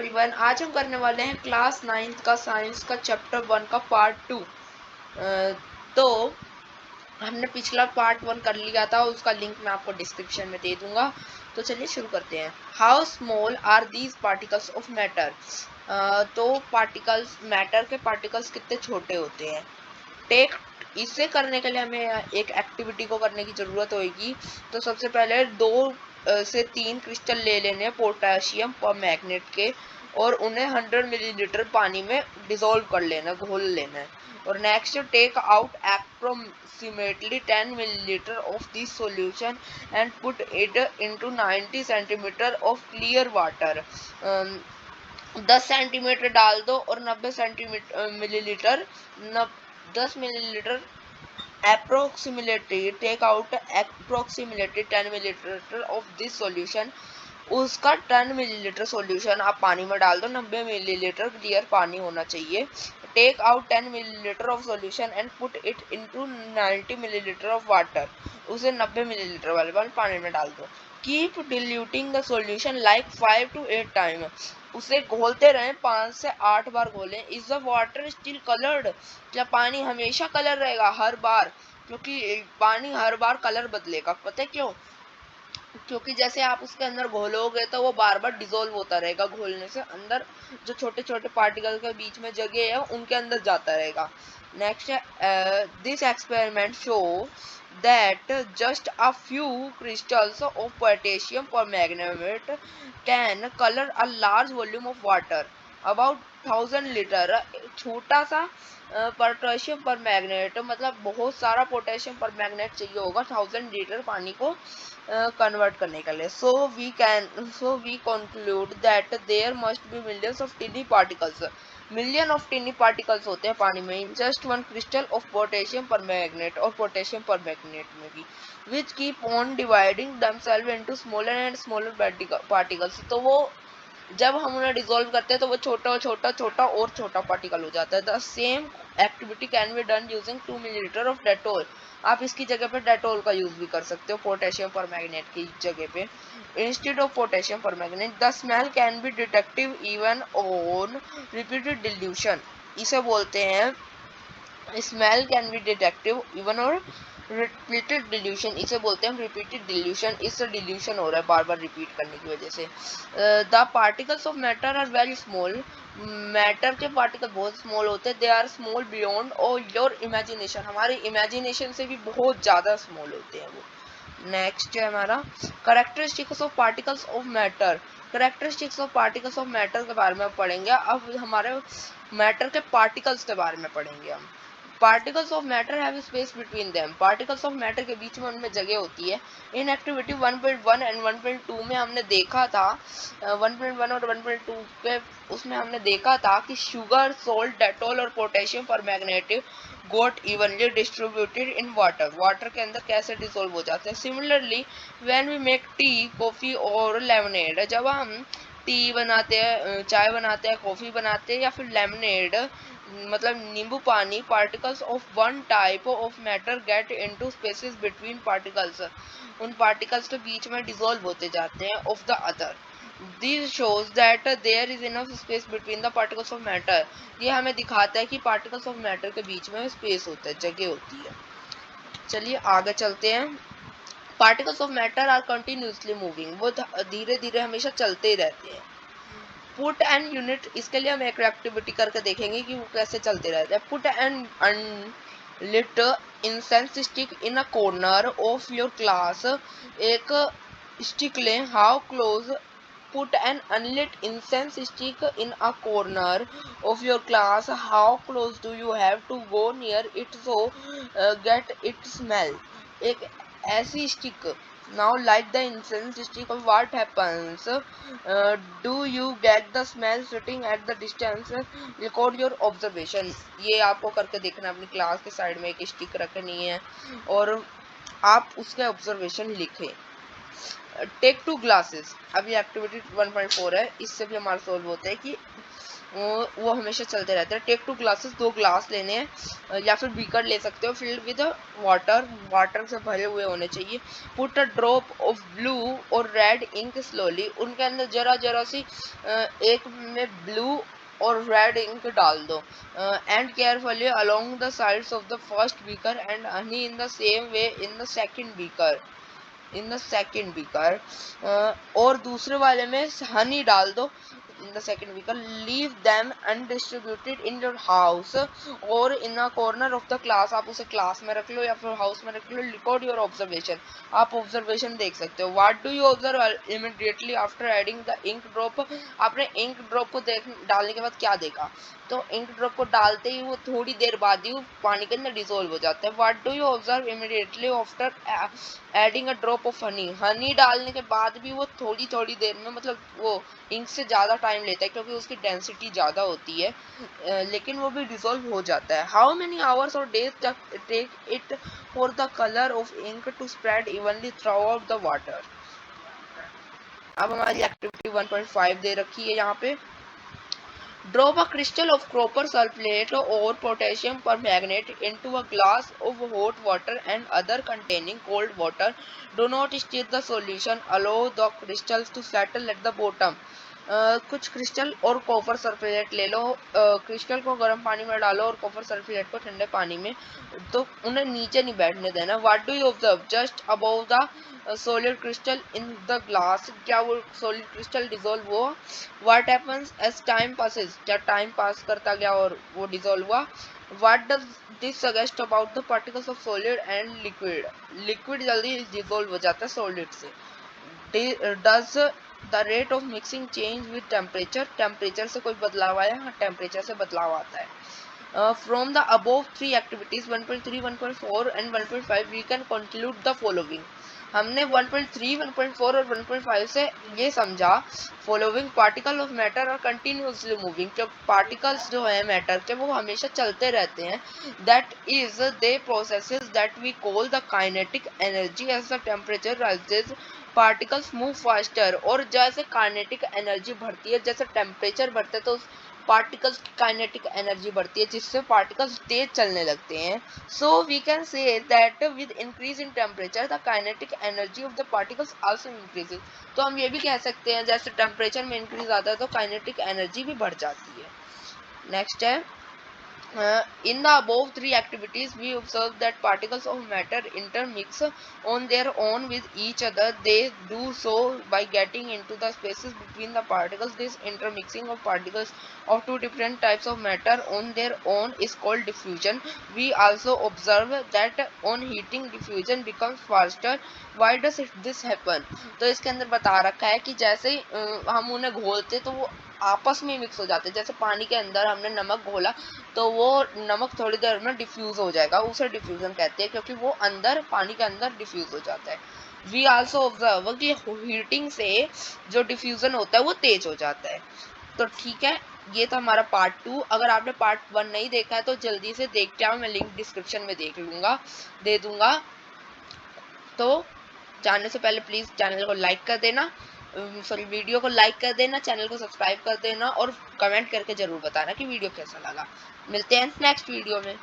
Everyone, आज हम करने वाले हैं क्लास 9th का साइंस का चैप्टर 1 का पार्ट 2। तो हमने पिछला पार्ट 1 कर लिया था, उसका लिंक मैं आपको डिस्क्रिप्शन में दे दूंगा। तो चलिए शुरू करते हैं। How small are these particles of matter. तो पार्टिकल्स, मैटर के पार्टिकल्स कितने छोटे होते हैं। टेक इसे करने के लिए हमें एक एक्टिविटी को करने की ज़रूरत होगी। तो सबसे पहले 2 से 3 क्रिस्टल ले लेने पोटेशियम परमैंगनेट के, और उन्हें 100 मिलीलीटर पानी में डिसॉल्व कर लेना, घोल लेना है। और next, take out approximately 10 milliliter of this solution and put it into 90 centimeter of clear water। 10 centimetre डाल दो और 90 centimetre millilitre 10 millilitre approximately take out approximately 10 milliliter of this solution। उसका 10 मिलीलीटर सॉल्यूशन आप पानी में डाल दो, 90 मिलीलीटर क्लियर पानी होना चाहिए। Take out 10 millilitre of solution and put it into 90 millilitre of water. उसे 90 मिलीलीटर वाले पानी में डाल दो। Keep diluting the solution like 5 to 8 time. उसे घोलते रहें, 5 से 8 बार घोलें। Is the water still coloured. क्या पानी हमेशा कलर रहेगा हर बार? क्योंकि पानी हर बार कलर बदलेगा। पता है क्यों? क्योंकि जैसे आप उसके अंदर घोलोगे तो वो बार बार डिसॉल्व होता रहेगा। घोलने से अंदर जो छोटे छोटे पार्टिकल के बीच में जगह है उनके अंदर जाता रहेगा। Next, this experiment show that just a few crystals of potassium permanganate can color a large volume of water about 1000 litre. छोटा सा पोटेशियम परमैंगनेट, मतलब बहुत सारा पोटेशियम परमैंगनेट चाहिए होगा 1000 लीटर पानी को कन्वर्ट करने के लिए। So we conclude that there must be millions of tiny particles. Million of tiny particles होते हैं पानी में, just 1 crystal of potassium permanganate, और पोटेशियम परमैंगनेट में भी, which keep on dividing themselves into smaller and smaller particles. तो वो जब हम उन्हें डिसॉल्व करते हैं तो वो छोटा छोटा छोटा और छोटा पार्टिकल हो जाता है। The same activity can be done using 2 millilitre of Dettol. आप इसकी जगह पे डेटोल का यूज भी कर सकते हो, पोटेशियम परमैंगनेट की जगह पे। Instead of potassium permanganate, the smell can be detective even on repeated dilution. इसे बोलते हैं smell can be detective even और रिपीटेड डिल्यूशन। इसे बोलते हैं हम रिपीटेड डिल्यूशन। इससे डिल्यूशन हो रहा है बार बार रिपीट करने की वजह से। The particles of matter are very small. Matter के पार्टिकल बहुत स्मॉल होते हैं। They are small beyond our your imagination. हमारी इमेजिनेशन से भी बहुत ज़्यादा स्मॉल होते हैं वो। नेक्स्ट है हमारा characteristics of particles of matter. Characteristics of particles of matter के बारे में पढ़ेंगे। अब हमारे मैटर के पार्टिकल्स के बारे में पढ़ेंगे हम। Particles of matter have space between them. Particles of matter के बीच में उनमें जगह होती है। इन एक्टिविटी 1.1 एंड 1.2 में हमने देखा था, 1.1 और 1.2 के उसमें हमने देखा था कि शुगर, सोल्ट, डेटोल और potassium permanganate got evenly distributed in water. Water के अंदर कैसे डिसॉल्व हो जाते हैं। Similarly when we make tea, coffee or lemonade, जब हम टी बनाते हैं, चाय बनाते हैं, कॉफ़ी बनाते हैं या फिर लेमनेड मतलब नींबू पानी, particles of one type of matter get into spaces between particles. उन पार्टिकल्स के बीच में डिसॉल्व होते जाते हैं of the other. This shows that there is enough space between the particles of matter. ये हमें दिखाता है कि पार्टिकल्स ऑफ मैटर के बीच में स्पेस होता है, जगह होती है। चलिए आगे चलते हैं। Particles of matter are continuously moving. वो धीरे धीरे हमेशा चलते ही रहते हैं। पुट एंड यूनिट, इसके लिए हम एक एक्टिविटी करके देखेंगे कि वो कैसे चलते रहते हैं। Put and unlit incense stick in a corner of your class. एक स्टिक लें। How close, put an unlit incense stick in a corner of your class. How close do you have to go near it so get it smell. एक ऐसी स्टिक, now light the incense stick, what happens? Do you get the smell sitting at the distance? Record your observation। ये आपको करके देखना। अपनी class के side में एक स्टिक रखनी है और आप उसके ऑब्जर्वेशन लिखें। टेक 2 ग्लासेस, अभी एक्टिविटी 1.4 है, इससे भी हमारा सोल्व होता है कि वो हमेशा चलते रहते हैं। टेक 2 ग्लासेस, 2 ग्लास लेने हैं या फिर बीकर ले सकते हो, फिल्ड विद वाटर, वाटर से भरे हुए होने चाहिए। Put a drop of blue और रेड इंक स्लोली, उनके अंदर जरा जरा सी एक में ब्लू और रेड इंक डाल दो। And carefully along the sides of the first beaker and honey in the same way in the second beaker, और दूसरे वाले में हनी डाल दो in the second vehicle. Leave them undistributed in your house or in a corner of the class. आप उसे class में रख लो या फिर हाउस में रख लो. Record your observation. आप ऑब्जर्वेशन देख सकते हो. What do you observe immediately after adding the ink drop? आपने इंक ड्रॉप को डालने के बाद क्या देखा? तो इंक ड्रॉप को डालते ही वो थोड़ी देर बाद ही पानी के अंदर डिसॉल्व हो जाता है. What do you observe immediately after adding a drop of honey? Honey डालने के बाद भी वो थोड़ी थोड़ी देर में, मतलब वो इंक से ज़्यादा टाइम लेता है क्योंकि उसकी डेंसिटी ज़्यादा होती है, लेकिन वो भी डिसॉल्व हो जाता है. How many hours or days take it for the colour of ink to spread evenly throughout the water. अब हमारी एक्टिविटी 1.5 दे रखी है यहाँ पे. Drop a crystal of copper sulfate or potassium permanganate into a glass of hot water and other containing cold water. Do not stir the solution. Allow the crystals to settle at the bottom. कुछ crystal और copper sulphate ले लो. Crystal को गर्म पानी में डालो और copper sulphate को ठंडे पानी में, तो उन्हें नीचे नहीं बैठने देना. What do you observe just above the solid crystal in the glass? क्या वो सॉलिड क्रिस्टल डिसॉल्व हुआ? What happens as time passes? क्या टाइम पास करता गया और वो डिसॉल्व हुआ? What does this suggest about the particles of solid and liquid? Liquid जल्दी डिसॉल्व हो जाता है सॉलिड से. Does the rate of mixing change with temperature? Temperature से कोई बदलाव आया? हाँ, टेम्परेचर से बदलाव आता है. From the above three activities 1.3, 1.4 and 1.5 we can conclude the following. हमने 1.3, 1.4 और 1.5 से ये समझा following. Particle of matter are continuously moving, जो पार्टिकल्स जो है मैटर के वो हमेशा चलते रहते हैं. That is they processes that we call the kinetic energy. As the temperature rises particles move faster, और जैसे काइनेटिक एनर्जी बढ़ती है, जैसे टेम्परेचर बढ़ता है तो पार्टिकल्स की काइनेटिक एनर्जी बढ़ती है जिससे पार्टिकल्स तेज चलने लगते हैं. So we can say that with increase in temperature the kinetic energy of the particles also increases. तो हम ये भी कह सकते हैं जैसे टेम्परेचर में इंक्रीज आता है तो काइनेटिक एनर्जी भी बढ़ जाती है. नेक्स्ट है, in the above three activities we observe that particles of matter intermix on their own with each other. They do so by getting into the spaces between the particles. This intermixing of particles of two different types of matter on their own is called diffusion. We also observe that on heating diffusion becomes faster. Why does this happen? तो इसके अंदर बता रखा है कि जैसे ही हम उन्हें घोलते तो वो आपस में मिक्स हो जाते हैं. जैसे पानी के अंदर हमने नमक घोला तो वो नमक थोड़ी देर में डिफ्यूज हो जाएगा, उसे डिफ्यूजन कहते हैं क्योंकि वो अंदर पानी के अंदर डिफ्यूज हो जाता है. वी आल्सो ऑब्जर्व कि हीटिंग से जो डिफ्यूजन होता है वो तेज हो जाता है. तो ठीक है, ये था हमारा पार्ट 2. अगर आपने पार्ट 1 नहीं देखा है तो जल्दी से देख के आओ, मैं लिंक डिस्क्रिप्शन में दे दूंगा. तो जानने से पहले प्लीज़ चैनल को लाइक कर देना, सॉरी वीडियो को लाइक कर देना, चैनल को सब्सक्राइब कर देना और कमेंट करके ज़रूर बताना कि वीडियो कैसा लगा. मिलते हैं नेक्स्ट वीडियो में.